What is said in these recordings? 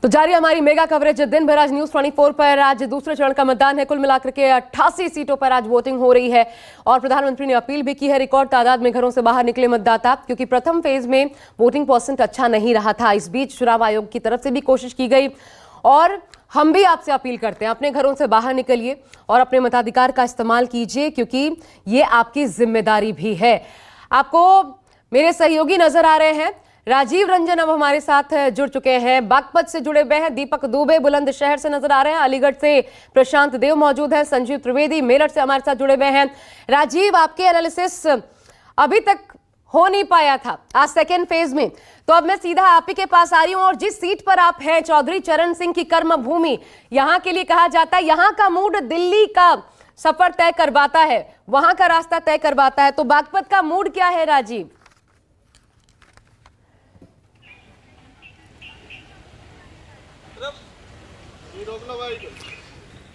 तो जारी हमारी मेगा कवरेज दिन भर आज न्यूज 24 पर। आज दूसरे चरण का मतदान है। कुल मिलाकर के 88 सीटों पर आज वोटिंग हो रही है और प्रधानमंत्री ने अपील भी की है रिकॉर्ड तादाद में घरों से बाहर निकले मतदाता, क्योंकि प्रथम फेज में वोटिंग परसेंट अच्छा नहीं रहा था। इस बीच चुनाव आयोग की तरफ से भी कोशिश की गई और हम भी आपसे अपील करते हैं, अपने घरों से बाहर निकलिए और अपने मताधिकार का इस्तेमाल कीजिए, क्योंकि ये आपकी जिम्मेदारी भी है। आपको मेरे सहयोगी नजर आ रहे हैं। राजीव रंजन अब हमारे साथ जुड़ चुके हैं, बागपत से जुड़े हुए हैं। दीपक दुबे बुलंदशहर से नजर आ रहे हैं। अलीगढ़ से प्रशांत देव मौजूद है। संजीव त्रिवेदी मेरठ से हमारे साथ जुड़े हुए हैं। राजीव, आपके एनालिसिस अभी तक हो नहीं पाया था आज सेकेंड फेज में, तो अब मैं सीधा आप ही के पास आ रही हूं। और जिस सीट पर आप हैं, चौधरी चरण सिंह की कर्म भूमि, यहां के लिए कहा जाता है यहां का मूड दिल्ली का सफर तय करवाता है, वहां का रास्ता तय करवाता है। तो बागपत का मूड क्या है राजीव?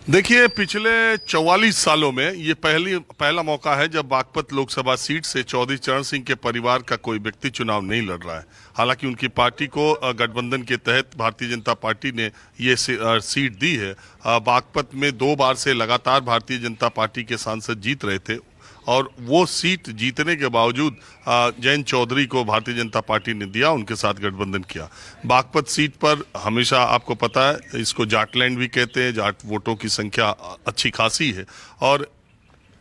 देखिए, पिछले 44 सालों में ये पहला मौका है जब बागपत लोकसभा सीट से चौधरी चरण सिंह के परिवार का कोई व्यक्ति चुनाव नहीं लड़ रहा है। हालांकि उनकी पार्टी को गठबंधन के तहत भारतीय जनता पार्टी ने ये सीट दी है। बागपत में 2 बार से लगातार भारतीय जनता पार्टी के सांसद जीत रहे थे और वो सीट जीतने के बावजूद जयंत चौधरी को भारतीय जनता पार्टी ने दिया, उनके साथ गठबंधन किया। बागपत सीट पर हमेशा आपको पता है इसको जाटलैंड भी कहते हैं, जाट वोटों की संख्या अच्छी खासी है और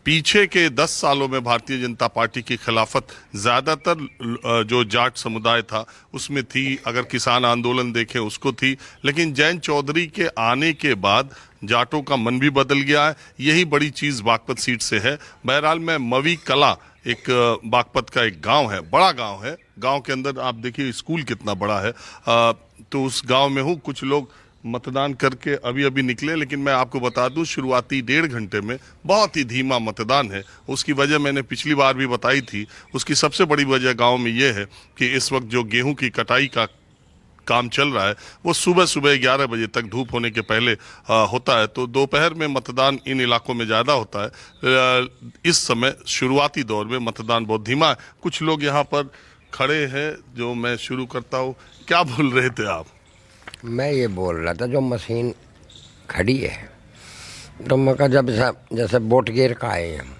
पीछे के 10 सालों में भारतीय जनता पार्टी की खिलाफत ज़्यादातर जो जाट समुदाय था उसमें थी। अगर किसान आंदोलन देखें उसको थी, लेकिन जयंत चौधरी के आने के बाद जाटों का मन भी बदल गया है। यही बड़ी चीज़ बागपत सीट से है। बहरहाल मैं मवी कला, एक बागपत का एक गांव है, बड़ा गांव है। गांव के अंदर आप देखिए स्कूल कितना बड़ा है। तो उस गांव में हूँ। कुछ लोग मतदान करके अभी निकले, लेकिन मैं आपको बता दूं शुरुआती 1.5 घंटे में बहुत ही धीमा मतदान है। उसकी वजह मैंने पिछली बार भी बताई थी। उसकी सबसे बड़ी वजह गांव में ये है कि इस वक्त जो गेहूं की कटाई का काम चल रहा है वो सुबह 11 बजे तक धूप होने के पहले होता है, तो दोपहर में मतदान इन इलाकों में ज़्यादा होता है। इस समय शुरुआती दौर में मतदान बहुत धीमा है। कुछ लोग यहाँ पर खड़े हैं जो मैं शुरू करता हूँ। क्या बोल रहे थे आप? मैं ये बोल रहा था जो मशीन खड़ी है, तो मैं कहा जब जैसे वोट गिर का आए हम,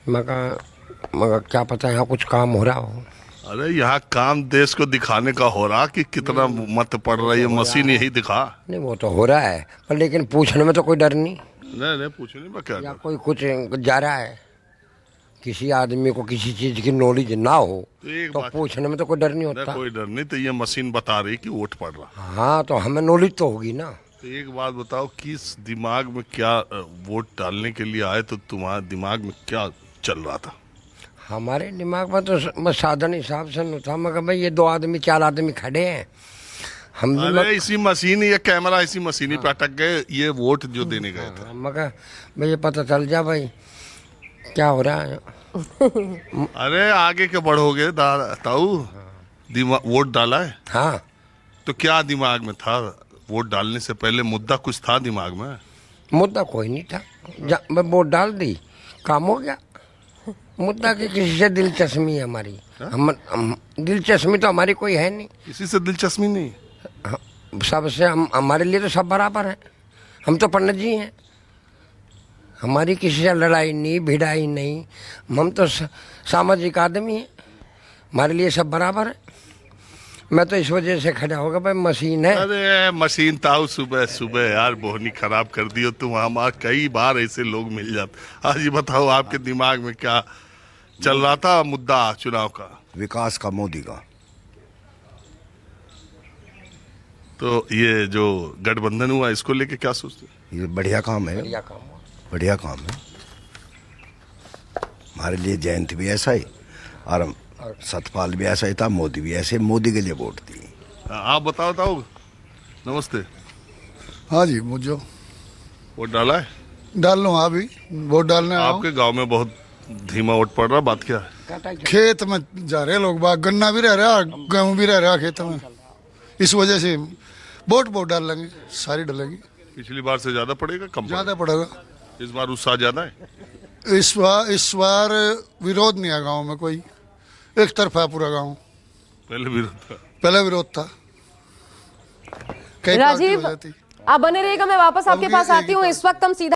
मगर क्या पता यहाँ कुछ काम हो रहा हो। अरे यहाँ काम देश को दिखाने का हो रहा कि कितना मत पड़ रहा है, मशीन यही दिखा। नहीं वो तो हो रहा है, पर लेकिन पूछने में तो कोई डर नहीं। नहीं पूछने में क्या या कोई कुछ जा रहा है, किसी आदमी को किसी चीज की नॉलेज ना हो तो पूछने में तो कोई डर नहीं होता। कोई डर नहीं, तो ये मशीन बता रही कि वोट पड़ रहा। हाँ, तो हमें नॉलेज तो होगी ना। तो एक बात बताओ, किस दिमाग में क्या वोट डालने के लिए आए, तो तुम्हारे दिमाग में क्या चल रहा था? हमारे दिमाग में तो बस साधन हिसाब से नहीं था, मगर भाई ये 2 आदमी 4 आदमी खड़े हैं, हम अरे इसी मशीन या कैमरा इसी मशीन पे अटक गए, ये वोट जो देने गए थे। मगर भाई ये पता चल जा भाई क्या हो रहा है। अरे आगे के बढ़ोगे ताऊ, वोट डाला है? हाँ, तो क्या दिमाग में था? वोट डालने से पहले मुद्दा कुछ था दिमाग में? मुद्दा कोई नहीं था, मैं वोट डाल दी, काम हो गया। मुद्दा की किसी से दिलचस्पी है हमारी? हम दिलचस्पी तो हमारी कोई है नहीं, किसी से दिलचस्पी नहीं। सबसे हमारे लिए तो सब बराबर हैं। हम तो पंडित जी हैं, हमारी किसी से लड़ाई नहीं भिड़ाई नहीं। हम तो सामाजिक आदमी हैं, हमारे लिए सब बराबर है। मैं तो इस वजह से खड़ा होगा भाई मशीन है। अरे मशीन ताऊ सुबह यार बोहनी खराब कर दियो तुम। हमारे कई बार ऐसे लोग मिल जाते। आज ये बताओ आपके दिमाग में क्या चल रहा था मुद्दा चुनाव का? विकास का, मोदी का। तो ये जो गठबंधन हुआ इसको लेके क्या सोचते? ये बढ़िया काम है, बढ़िया काम है। हमारे लिए जयंत भी ऐसा ही और सतपाल भी ऐसा ही था, मोदी भी ऐसे, मोदी के लिए वोट दी। आप बताओ नमस्ते। हाँ जी, मुझे वोट डाला है? डाल लो। हाँ भी वोट डालने आया हूं। आपके गांव में बहुत धीमा वोट पड़ रहा, बात क्या है? खेत में जा रहे लोग, बाग गन्ना भी रह रहा, गेहूं भी रह रहा खेत में, इस वजह से वोट डाल लेंगे, सारी डलेगी। पिछली बार से ज्यादा पड़ेगा कम? ज्यादा पड़ेगा। इस बार उत्साह ज्यादा है? इस बार विरोध नहीं है गाँव में, कोई एक तरफा है पूरा गाँव। पहले विरोध था? पहले विरोध था। कई पार्टी हो राजीव, जाती। आप बने रहिएगा, मैं वापस आपके अब पास ये आती हूँ। इस वक्त हम सीधा